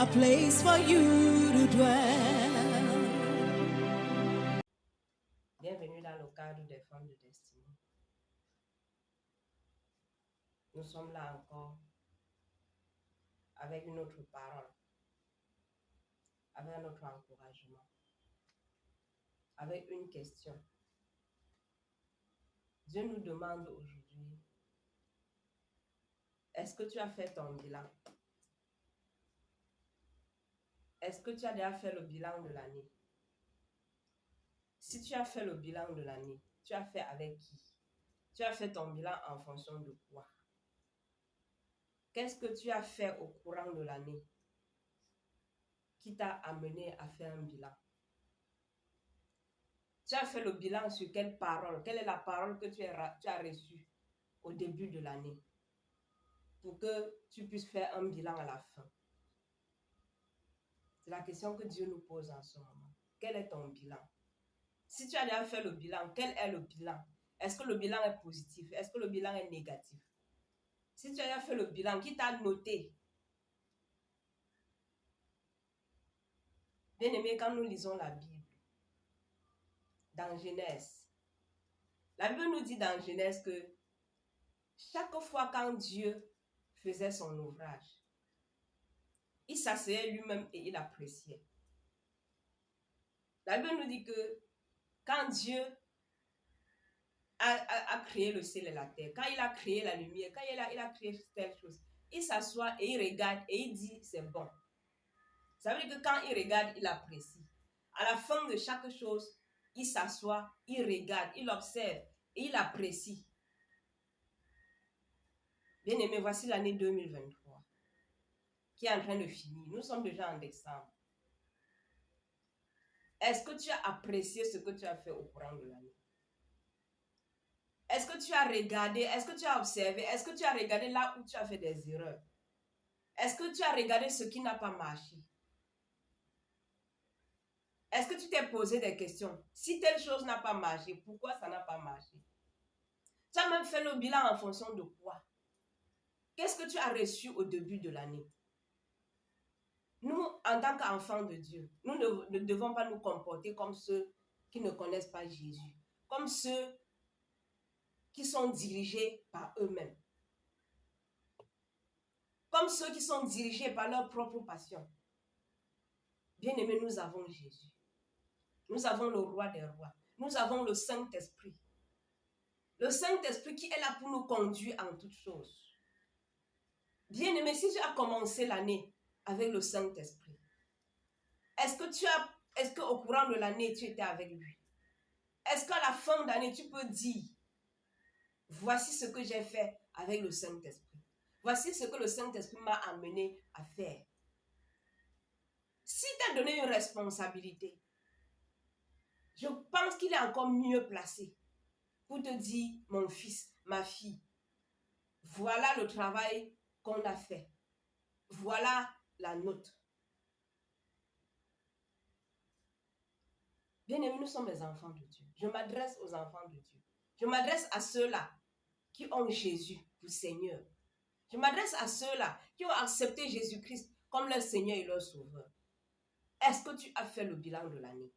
a place for you to dwell. Bienvenue dans le cadre des femmes de destinée. Nous sommes là encore avec une autre parole, avec un autre encouragement, avec une question. Dieu nous demande aujourd'hui, est-ce que tu as fait ton bilan? Est-ce que tu as déjà fait le bilan de l'année? Si tu as fait le bilan de l'année, tu as fait avec qui? Tu as fait ton bilan en fonction de quoi? Qu'est-ce que tu as fait au courant de l'année qui t'a amené à faire un bilan? Tu as fait le bilan sur quelle parole? Quelle est la parole que tu as reçue au début de l'année pour que tu puisses faire un bilan à la fin? C'est la question que Dieu nous pose en ce moment. Quel est ton bilan? Si tu as déjà fait le bilan, quel est le bilan? Est-ce que le bilan est positif? Est-ce que le bilan est négatif? Si tu as déjà fait le bilan, qui t'a noté? Bien-aimé, quand nous lisons la Bible, dans Genèse, la Bible nous dit dans Genèse que chaque fois quand Dieu faisait son ouvrage, il s'asseyait lui-même et il appréciait. La Bible nous dit que quand Dieu a créé le ciel et la terre, quand il a créé la lumière, quand il a créé telle chose, il s'assoit et il regarde et il dit c'est bon. Ça veut dire que quand il regarde, il apprécie. À la fin de chaque chose, il s'assoit, il regarde, il observe et il apprécie. Bien aimé, voici l'année 2023 qui est en train de finir. Nous sommes déjà en décembre. Est-ce que tu as apprécié ce que tu as fait au courant de l'année? Est-ce que tu as regardé? Est-ce que tu as observé? Est-ce que tu as regardé là où tu as fait des erreurs? Est-ce que tu as regardé ce qui n'a pas marché? Est-ce que tu t'es posé des questions? Si telle chose n'a pas marché, pourquoi ça n'a pas marché? Tu as même fait le bilan en fonction de quoi? Qu'est-ce que tu as reçu au début de l'année? Nous, en tant qu'enfants de Dieu, nous ne devons pas nous comporter comme ceux qui ne connaissent pas Jésus, comme ceux qui sont dirigés par eux-mêmes, comme ceux qui sont dirigés par leur propre passion. Bien-aimés, nous avons Jésus. Nous avons le roi des rois. Nous avons le Saint-Esprit. Le Saint-Esprit qui est là pour nous conduire en toutes choses. Bien-aimé, si tu as commencé l'année avec le Saint-Esprit, est-ce qu'au courant de l'année, tu étais avec lui? Est-ce qu'à la fin d'année, tu peux dire, voici ce que j'ai fait avec le Saint-Esprit. Voici ce que le Saint-Esprit m'a amené à faire. Si tu as donné une responsabilité, je pense qu'il est encore mieux placé pour te dire, mon fils, ma fille, voilà le travail qu'on a fait. Voilà la note. Bien-aimés, nous sommes les enfants de Dieu. Je m'adresse aux enfants de Dieu. Je m'adresse à ceux-là qui ont Jésus pour Seigneur. Je m'adresse à ceux-là qui ont accepté Jésus-Christ comme leur Seigneur et leur Sauveur. Est-ce que tu as fait le bilan de l'année?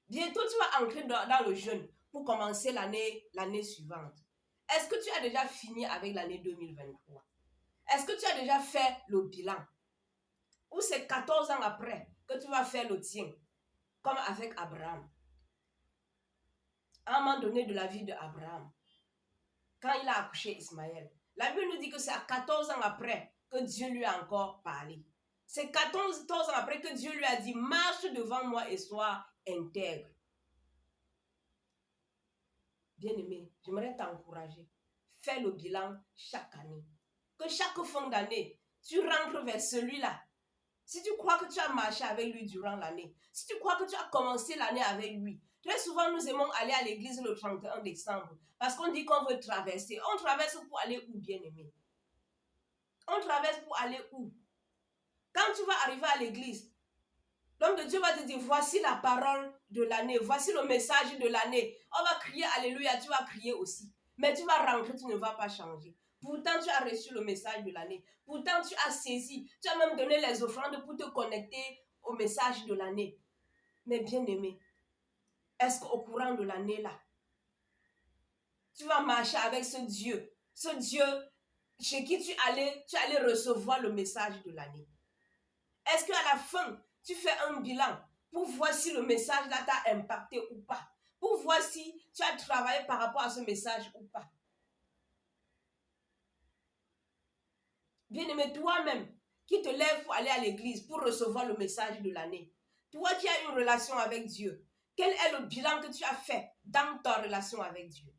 Bientôt, tu vas entrer dans le jeûne pour commencer l'année suivante. Est-ce que tu as déjà fini avec l'année 2023? Est-ce que tu as déjà fait le bilan? Ou c'est 14 ans après que tu vas faire le tien, comme avec Abraham? À un moment donné de la vie d'Abraham, quand il a accouché Ismaël, la Bible nous dit que c'est à 14 ans après que Dieu lui a encore parlé. C'est 14 ans après que Dieu lui a dit, marche devant moi et sois intègre. Bien-aimé, j'aimerais t'encourager. Fais le bilan chaque année. Que chaque fin d'année, tu rentres vers celui-là. Si tu crois que tu as marché avec lui durant l'année, si tu crois que tu as commencé l'année avec lui, très souvent nous aimons aller à l'église le 31 décembre parce qu'on dit qu'on veut traverser. On traverse pour aller où, bien-aimé? On traverse pour aller où? Quand tu vas arriver à l'église, l'homme de Dieu va te dire, voici la parole de l'année, voici le message de l'année. On va crier Alléluia, tu vas crier aussi. Mais tu vas rentrer, tu ne vas pas changer. Pourtant, tu as reçu le message de l'année. Pourtant, tu as saisi. Tu as même donné les offrandes pour te connecter au message de l'année. Mais bien aimé, est-ce qu'au courant de l'année là, tu vas marcher avec ce Dieu chez qui tu allais recevoir le message de l'année? Est-ce qu'à la fin, tu fais un bilan pour voir si le message là t'a impacté ou pas? Pour voir si tu as travaillé par rapport à ce message ou pas? Bien-aimé, toi-même, qui te lèves pour aller à l'église, pour recevoir le message de l'année, toi qui as une relation avec Dieu, quel est le bilan que tu as fait dans ta relation avec Dieu?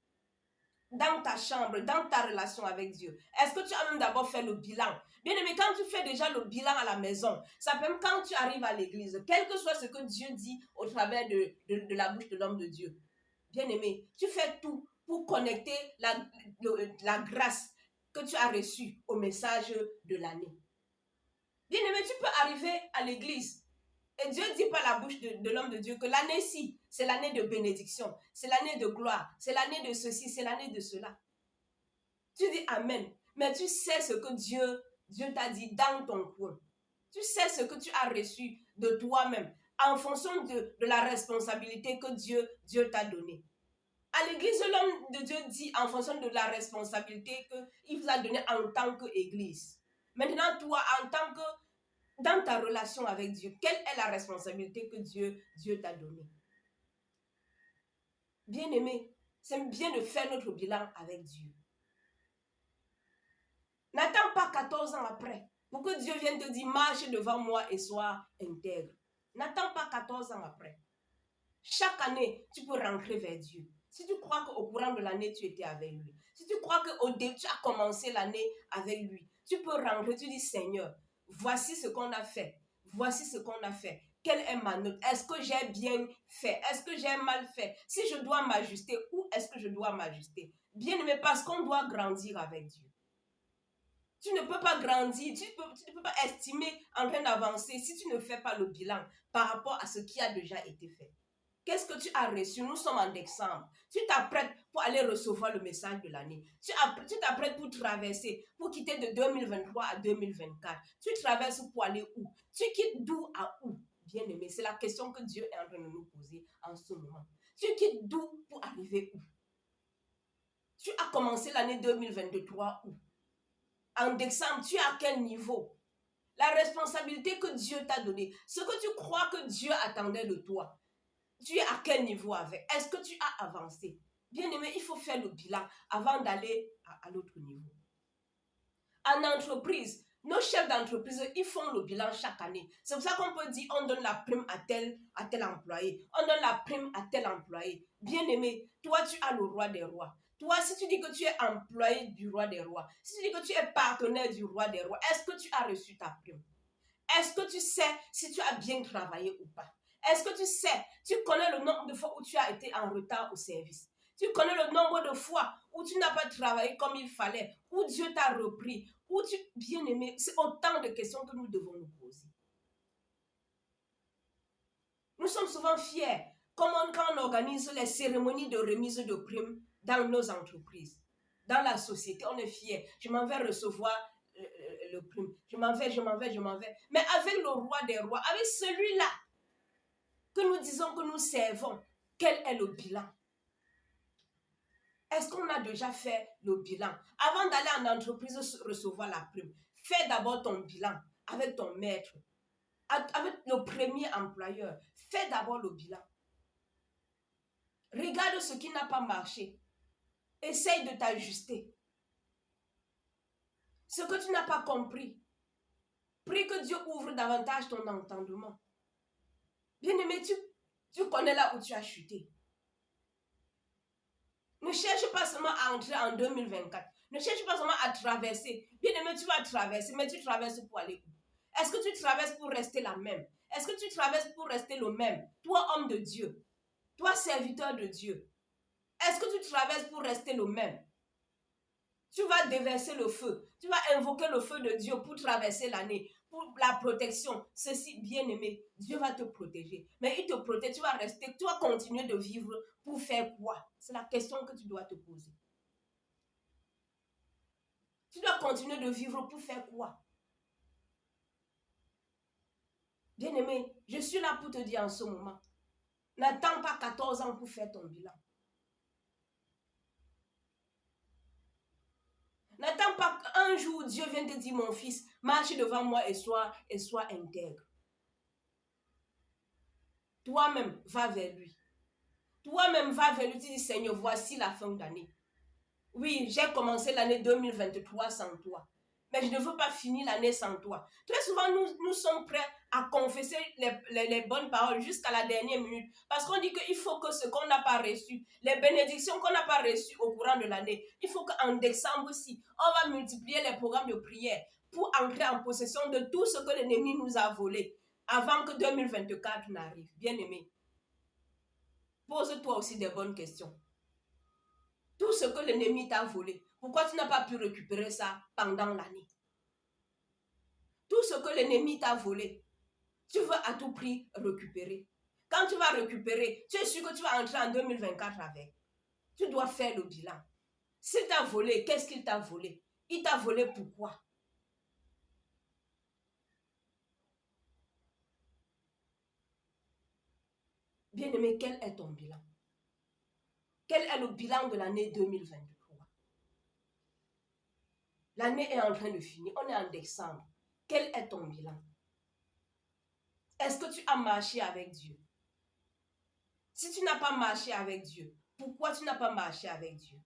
Dans ta chambre, dans ta relation avec Dieu. Est-ce que tu as même d'abord fait le bilan? Bien-aimé, quand tu fais déjà le bilan à la maison, ça peut même quand tu arrives à l'église, quel que soit ce que Dieu dit au travers de la bouche de l'homme de Dieu, bien-aimé, tu fais tout pour connecter la grâce que tu as reçue au message de l'année. Bien-aimé, tu peux arriver à l'église et Dieu dit par la bouche de l'homme de Dieu que l'année-ci, c'est l'année de bénédiction, c'est l'année de gloire, c'est l'année de ceci, c'est l'année de cela. Tu dis Amen, mais tu sais ce que Dieu t'a dit dans ton coin. Tu sais ce que tu as reçu de toi-même en fonction de la responsabilité que Dieu t'a donnée. À l'église, l'homme de Dieu dit en fonction de la responsabilité qu'il vous a donnée en tant qu'église. Maintenant, toi, en tant que dans ta relation avec Dieu, quelle est la responsabilité que Dieu t'a donnée? Bien-aimé, c'est bien de faire notre bilan avec Dieu. N'attends pas 14 ans après pour que Dieu vienne te dire marche devant moi et sois intègre. N'attends pas 14 ans après. Chaque année, tu peux rentrer vers Dieu. Si tu crois qu'au courant de l'année, tu étais avec lui. Si tu crois qu'au début, tu as commencé l'année avec lui. Tu peux rentrer, tu dis Seigneur, voici ce qu'on a fait. Voici ce qu'on a fait. Quelle est ma note? Est-ce que j'ai bien fait? Est-ce que j'ai mal fait? Si je dois m'ajuster, où est-ce que je dois m'ajuster? Bien aimé, parce qu'on doit grandir avec Dieu. Tu ne peux pas grandir, tu ne peux pas estimer en train d'avancer si tu ne fais pas le bilan par rapport à ce qui a déjà été fait. Qu'est-ce que tu as reçu? Nous sommes en décembre. Tu t'apprêtes pour aller recevoir le message de l'année. Tu t'apprêtes pour traverser, pour quitter de 2023 à 2024. Tu traverses pour aller où? Tu quittes d'où à où? Bien-aimé, c'est la question que Dieu est en train de nous poser en ce moment. Tu quittes d'où pour arriver où? Tu as commencé l'année 2023 où? En décembre, tu es à quel niveau? La responsabilité que Dieu t'a donnée, ce que tu crois que Dieu attendait de toi, tu es à quel niveau avec? Est-ce que tu as avancé? Bien aimé, il faut faire le bilan avant d'aller à l'autre niveau. En entreprise, nos chefs d'entreprise, ils font le bilan chaque année. C'est pour ça qu'on peut dire on donne la prime à tel employé. On donne la prime à tel employé. Bien aimé, toi tu as le roi des rois. Toi, si tu dis que tu es employé du roi des rois, si tu dis que tu es partenaire du roi des rois, est-ce que tu as reçu ta prime? Est-ce que tu sais si tu as bien travaillé ou pas? Est-ce que tu sais, tu connais le nombre de fois où tu as été en retard au service? Tu connais le nombre de fois où tu n'as pas travaillé comme il fallait, où Dieu t'a repris, où tu, bien aimé, c'est autant de questions que nous devons nous poser. Nous sommes souvent fiers quand on organise les cérémonies de remise de primes dans nos entreprises, dans la société, on est fiers. Je m'en vais recevoir le prime. Je m'en vais. Mais avec le roi des rois, avec celui-là que nous disons que nous servons, quel est le bilan? Est-ce qu'on a déjà fait le bilan? Avant d'aller en entreprise recevoir la prime, fais d'abord ton bilan avec ton maître, avec le premier employeur. Fais d'abord le bilan. Regarde ce qui n'a pas marché. Essaye de t'ajuster. Ce que tu n'as pas compris, prie que Dieu ouvre davantage ton entendement. Bien-aimé, tu connais là où tu as chuté. Ne cherche pas seulement à entrer en 2024. Ne cherche pas seulement à traverser. Bien-aimé, tu vas traverser, mais tu traverses pour aller où? Est-ce que tu traverses pour rester la même? Est-ce que tu traverses pour rester le même? Toi, homme de Dieu. Toi, serviteur de Dieu. Est-ce que tu traverses pour rester le même? Tu vas déverser le feu. Tu vas invoquer le feu de Dieu pour traverser l'année. Pour la protection. Ceci, bien aimé, Dieu va te protéger. Mais il te protège, tu vas rester, tu vas continuer de vivre pour faire quoi? C'est la question que tu dois te poser. Tu dois continuer de vivre pour faire quoi? Bien-aimé, je suis là pour te dire en ce moment, n'attends pas 14 ans pour faire ton bilan. N'attends pas qu'un jour Dieu vienne te dire, mon fils, marche devant moi et sois intègre. Toi-même, va vers lui. Toi-même, va vers lui, tu dis, Seigneur, voici la fin d'année. Oui, j'ai commencé l'année 2023 sans toi. Mais je ne veux pas finir l'année sans toi. Très souvent, nous sommes prêts à confesser les bonnes paroles jusqu'à la dernière minute. Parce qu'on dit qu'il faut que ce qu'on n'a pas reçu, les bénédictions qu'on n'a pas reçues au courant de l'année, il faut qu'en décembre-ci, on va multiplier les programmes de prière pour entrer en possession de tout ce que l'ennemi nous a volé avant que 2024 n'arrive. Bien-aimé, pose-toi aussi des bonnes questions. Tout ce que l'ennemi t'a volé, pourquoi tu n'as pas pu récupérer ça pendant l'année? Tout ce que l'ennemi t'a volé, tu veux à tout prix récupérer. Quand tu vas récupérer, tu es sûr que tu vas entrer en 2024 avec. Tu dois faire le bilan. S'il t'a volé, qu'est-ce qu'il t'a volé? Il t'a volé pourquoi? Bien-aimé, quel est ton bilan? Quel est le bilan de l'année 2023? L'année est en train de finir. On est en décembre. Quel est ton bilan? Est-ce que tu as marché avec Dieu? Si tu n'as pas marché avec Dieu, pourquoi tu n'as pas marché avec Dieu?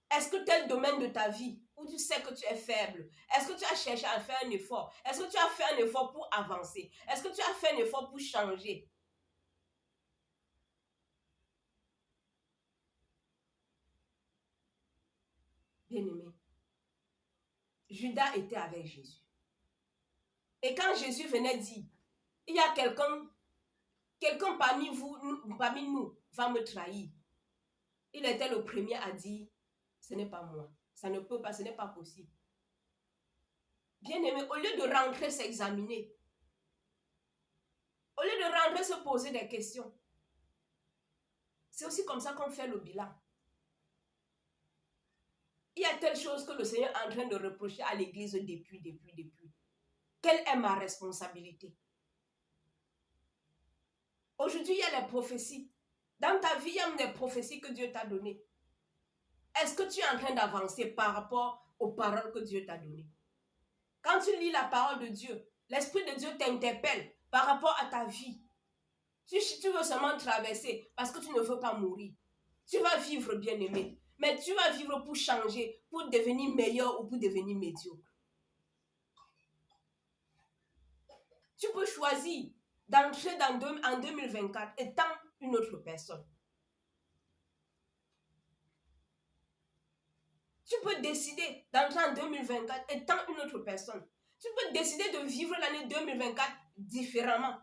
Est-ce que tel domaine de ta vie où tu sais que tu es faible, est-ce que tu as cherché à faire un effort? Est-ce que tu as fait un effort pour avancer? Est-ce que tu as fait un effort pour changer? Bien-aimé, Judas était avec Jésus. Et quand Jésus venait dire, il y a quelqu'un parmi nous va me trahir. Il était le premier à dire, ce n'est pas moi. Ça ne peut pas, ce n'est pas possible. Bien-aimé, au lieu de rentrer s'examiner, au lieu de rentrer se poser des questions, c'est aussi comme ça qu'on fait le bilan. Il y a telle chose que le Seigneur est en train de reprocher à l'Église depuis. Quelle est ma responsabilité? Aujourd'hui, il y a les prophéties. Dans ta vie, il y a des prophéties que Dieu t'a données. Est-ce que tu es en train d'avancer par rapport aux paroles que Dieu t'a données? Quand tu lis la parole de Dieu, l'Esprit de Dieu t'interpelle par rapport à ta vie. Tu veux seulement traverser parce que tu ne veux pas mourir. Tu vas vivre, bien-aimé. Mais tu vas vivre pour changer, pour devenir meilleur ou pour devenir médiocre. Tu peux choisir d'entrer en 2024 étant une autre personne. Tu peux décider d'entrer en 2024 étant une autre personne. Tu peux décider de vivre l'année 2024 différemment.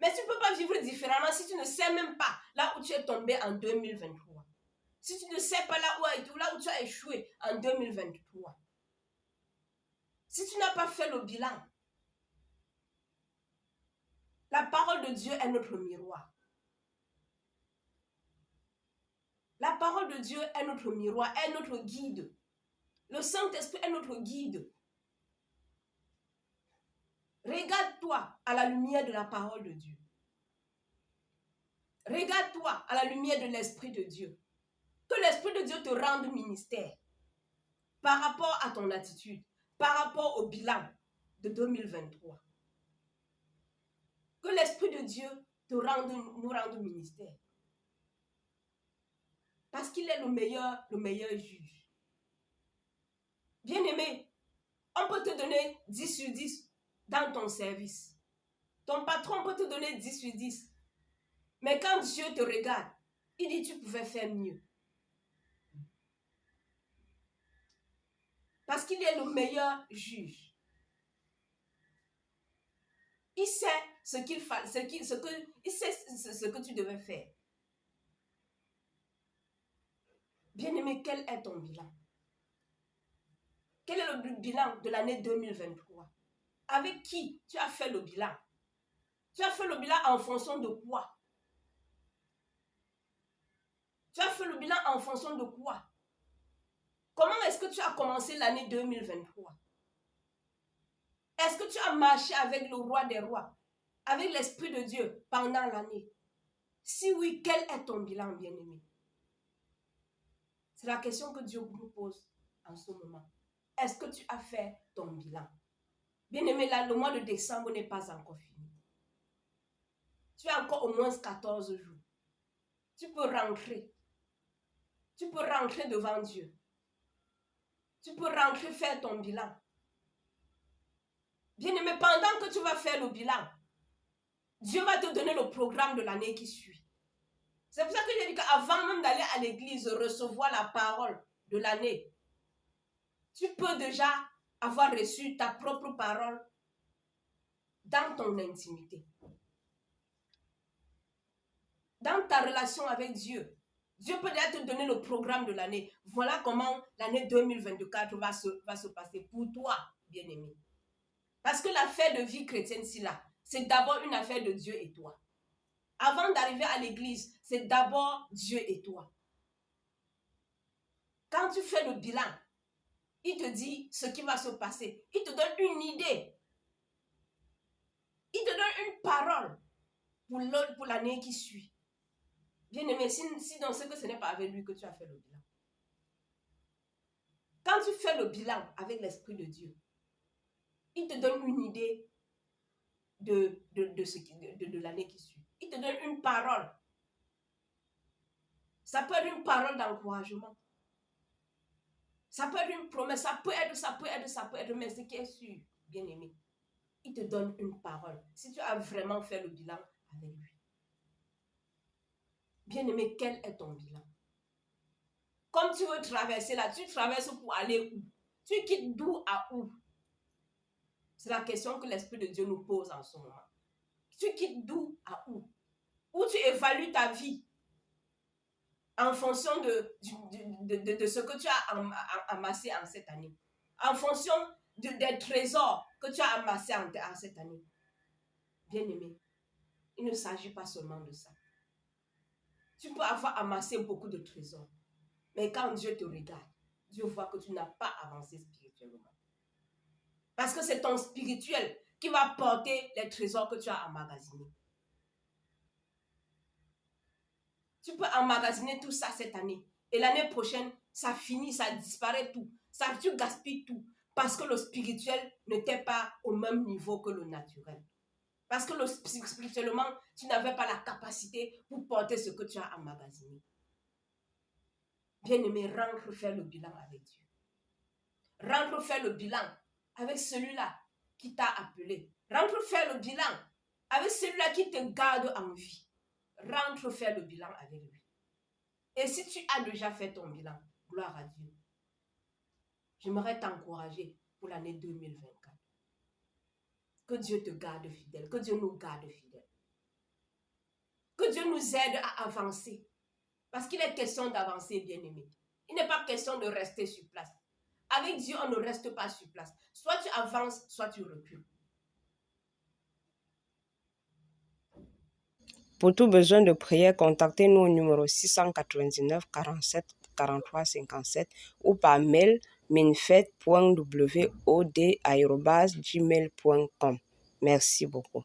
Mais tu ne peux pas vivre différemment si tu ne sais même pas là où tu es tombé en 2023. Si tu ne sais pas là où tu as échoué en 2023. Si tu n'as pas fait le bilan. La parole de Dieu est notre miroir. La parole de Dieu est notre miroir, est notre guide. Le Saint-Esprit est notre guide. Regarde-toi à la lumière de la parole de Dieu. Regarde-toi à la lumière de l'Esprit de Dieu. Que l'Esprit de Dieu te rende ministère par rapport à ton attitude, par rapport au bilan de 2023. Que l'Esprit de Dieu nous rende ministère. Parce qu'il est le meilleur juge. Bien-aimé, on peut te donner 10 sur 10 dans ton service. Ton patron peut te donner 10 sur 10. Mais quand Dieu te regarde, il dit tu pouvais faire mieux. Parce qu'il est le meilleur juge. Il sait ce que tu devais faire. Bien-aimé, quel est ton bilan? Quel est le bilan de l'année 2023? Avec qui tu as fait le bilan? Tu as fait le bilan en fonction de quoi? Tu as fait le bilan en fonction de quoi? Comment est-ce que tu as commencé l'année 2023? Est-ce que tu as marché avec le roi des rois, avec l'Esprit de Dieu pendant l'année? Si oui, quel est ton bilan, bien-aimé? C'est la question que Dieu nous pose en ce moment. Est-ce que tu as fait ton bilan? Bien-aimé, là, le mois de décembre n'est pas encore fini. Tu as encore au moins 14 jours. Tu peux rentrer. Tu peux rentrer devant Dieu. Tu peux rentrer faire ton bilan. Bien-aimé, pendant que tu vas faire le bilan, Dieu va te donner le programme de l'année qui suit. C'est pour ça que j'ai dit qu'avant même d'aller à l'église, recevoir la parole de l'année, tu peux déjà avoir reçu ta propre parole dans ton intimité. Dans ta relation avec Dieu. Dieu peut déjà te donner le programme de l'année. Voilà comment l'année 2024 va se passer pour toi, bien-aimé. Parce que l'affaire de vie chrétienne, c'est d'abord une affaire de Dieu et toi. Avant d'arriver à l'église, c'est d'abord Dieu et toi. Quand tu fais le bilan, il te dit ce qui va se passer. Il te donne une idée. Il te donne une parole pour l'année qui suit. Bien-aimé, si dans ce que ce n'est pas avec lui que tu as fait le bilan. Quand tu fais le bilan avec l'Esprit de Dieu, il te donne une idée de l'année qui suit. Il te donne une parole. Ça peut être une parole d'encouragement. Ça peut être une promesse. Ça peut être, mais ce qui est sûr, bien-aimé, il te donne une parole. Si tu as vraiment fait le bilan avec lui. Bien-aimé, quel est ton bilan? Comme tu veux traverser là, tu traverses pour aller où? Tu quittes d'où à où? C'est la question que l'Esprit de Dieu nous pose en ce moment. Tu quittes d'où à où? Où tu évalues ta vie en fonction de ce que tu as amassé en cette année. En fonction des trésors que tu as amassés en cette année. Bien-aimé, il ne s'agit pas seulement de ça. Tu peux avoir amassé beaucoup de trésors. Mais quand Dieu te regarde, Dieu voit que tu n'as pas avancé spirituellement. Parce que c'est ton spirituel qui va porter les trésors que tu as emmagasinés. Tu peux emmagasiner tout ça cette année. Et l'année prochaine, ça finit, ça disparaît tout. Tu gaspilles tout. Parce que le spirituel n'était pas au même niveau que le naturel. Parce que spirituellement, tu n'avais pas la capacité pour porter ce que tu as emmagasiné. Bien-aimé, rentre faire le bilan avec Dieu. Rentre faire le bilan avec celui-là qui t'a appelé. Rentre faire le bilan avec celui-là qui te garde en vie. Rentre faire le bilan avec lui. Et si tu as déjà fait ton bilan, gloire à Dieu. J'aimerais t'encourager pour l'année 2024. Que Dieu te garde fidèle, que Dieu nous garde fidèles. Que Dieu nous aide à avancer. Parce qu'il est question d'avancer, bien-aimé. Il n'est pas question de rester sur place. Avec Dieu, on ne reste pas sur place. Soit tu avances, soit tu recules. Pour tout besoin de prière, contactez-nous au numéro 699 47 43 57 ou par mail minfet.wod@gmail.com. Merci beaucoup.